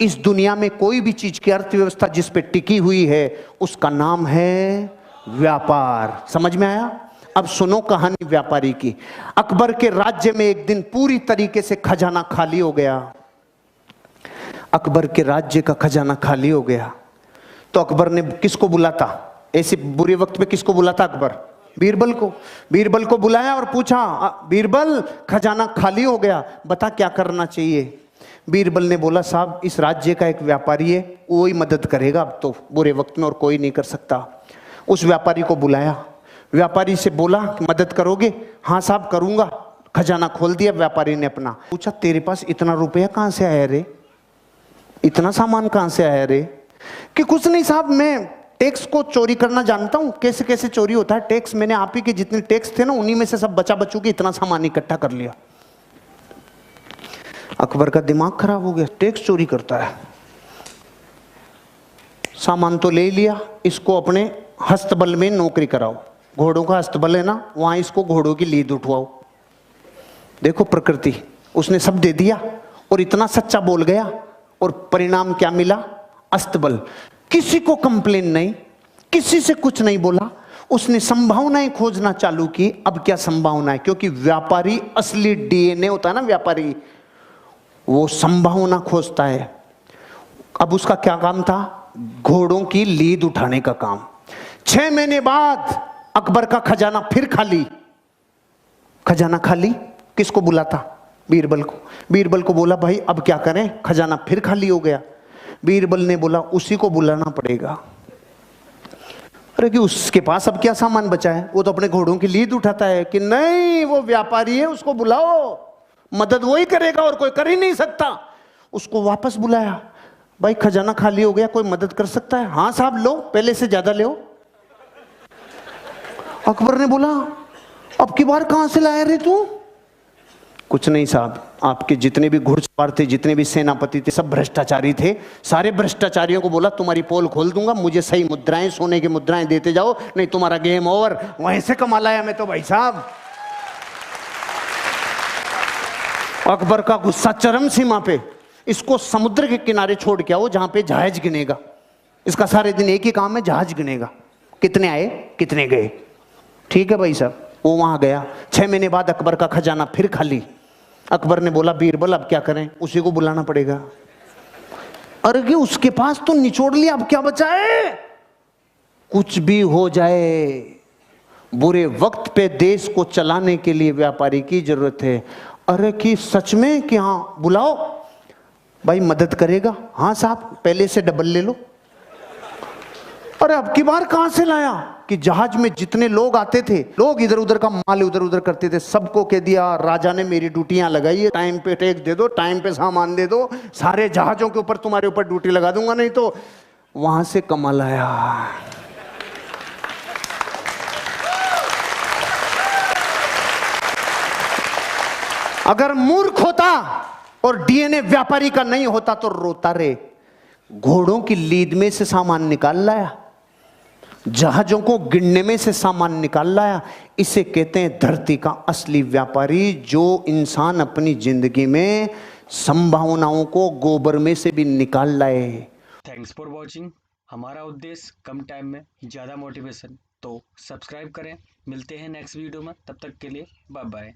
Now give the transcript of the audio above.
इस दुनिया में कोई भी चीज की अर्थव्यवस्था जिस पे टिकी हुई है उसका नाम है व्यापार। समझ में आया? अब सुनो कहानी व्यापारी की। अकबर के राज्य में एक दिन पूरी तरीके से खजाना खाली हो गया। अकबर के राज्य का खजाना खाली हो गया तो अकबर ने किसको बुलाता? ऐसे बुरे वक्त में किसको बुलाता अकबर? बीरबल को। बीरबल को बुलाया और पूछा, बीरबल खजाना खाली हो गया, बता क्या करना चाहिए? बीरबल ने बोला, साहब इस राज्य का एक व्यापारी है, वो ही मदद करेगा अब तो बुरे वक्त में, और कोई नहीं कर सकता। उस व्यापारी को बुलाया, व्यापारी से बोला कि मदद करोगे? हाँ साहब करूंगा। खजाना खोल दिया व्यापारी ने अपना। पूछा, तेरे पास इतना रुपया कहाँ से आया रे? इतना सामान कहाँ से आया रे? कि कुछ नहीं साहब, मैं टैक्स को चोरी करना जानता हूँ, कैसे कैसे चोरी होता है टैक्स। मैंने आप ही के जितने टैक्स थे ना उन्हीं में से सब बचा बचू के इतना सामान इकट्ठा कर लिया। अकबर का दिमाग खराब हो गया, टैक्स चोरी करता है। सामान तो ले लिया, इसको अपने हस्तबल में नौकरी कराओ। घोड़ों का हस्तबल है ना, वहां इसको घोड़ों की लीद उठवाओ। देखो प्रकृति, उसने सब दे दिया और इतना सच्चा बोल गया, और परिणाम क्या मिला? अस्तबल। किसी को कंप्लेन नहीं, किसी से कुछ नहीं बोला, उसने संभावनाएं खोजना चालू की। अब क्या संभावना है? क्योंकि व्यापारी असली डीएनए होता है ना, व्यापारी वो संभावना खोजता है। अब उसका क्या काम था? घोड़ों की लीद उठाने का काम। 6 महीने बाद अकबर का खजाना फिर खाली। खजाना खाली, किसको बुलाता? बीरबल को। बीरबल को बोला, भाई अब क्या करें, खजाना फिर खाली हो गया। बीरबल ने बोला, उसी को बुलाना पड़ेगा। अरे कि उसके पास अब क्या सामान बचा है? वो तो अपने घोड़ों की लीद उठाता है। कि नहीं, वो व्यापारी है, उसको बुलाओ, मदद वही करेगा और कोई कर ही नहीं सकता। उसको वापस बुलाया, भाई खजाना खाली हो गया, कोई मदद कर सकता है? हाँ साहब लो, पहले से ज्यादा लो। अकबर ने बोला, अब की बार कहां से लाया रे तू? कुछ नहीं साहब, आपके जितने भी घुड़सवार थे, जितने भी सेनापति थे, सब भ्रष्टाचारी थे। सारे भ्रष्टाचारियों को बोला तुम्हारी पोल खोल दूंगा, मुझे सही मुद्राएं, सोने की मुद्राएं देते जाओ, नहीं तुम्हारा गेम ओवर। वहीं से कमा लाया मैं तो भाई साहब। अकबर का गुस्सा चरम सीमा पे। इसको समुद्र के किनारे छोड़ के आओ जहां पे जहाज गिनेगा। इसका सारे दिन एक ही काम है, जहाज गिनेगा, कितने आए कितने गए। ठीक है भाई साहब। वो वहां गया। 6 महीने बाद अकबर का खजाना फिर खाली। अकबर ने बोला, बीरबल अब क्या करें? उसी को बुलाना पड़ेगा। अरे कि उसके पास तो निचोड़ लिया, अब क्या बचा है? कुछ भी हो जाए, बुरे वक्त पे देश को चलाने के लिए व्यापारी की जरूरत है। अरे कि सच में? कि हाँ बुलाओ। भाई मदद करेगा? हाँ साहब, पहले से डबल ले लो। अरे अब की बार कहां से लाया? कि जहाज में जितने लोग आते थे, लोग इधर उधर का माल उधर उधर करते थे, सबको कह दिया राजा ने मेरी ड्यूटियां लगाई है, टाइम पे टैक्स दे दो, टाइम पे सामान दे दो, सारे जहाजों के ऊपर तुम्हारे ऊपर ड्यूटी लगा दूंगा, नहीं तो। वहां से कमाल आया। अगर मूर्ख होता और डीएनए व्यापारी का नहीं होता तो रोता रे। घोड़ों की लीद में से सामान निकाल लाया, जहाजों को गिनने में से सामान निकाल लाया। इसे कहते हैं धरती का असली व्यापारी, जो इंसान अपनी जिंदगी में संभावनाओं को गोबर में से भी निकाल लाए। Thanks for watching. हमारा उद्देश्य कम टाइम में ज़्यादा मोटिवेशन, तो सब्सक्राइब करें। मिलते हैं नेक्स्ट वीडियो में, तब तक के लिए बाय बाय।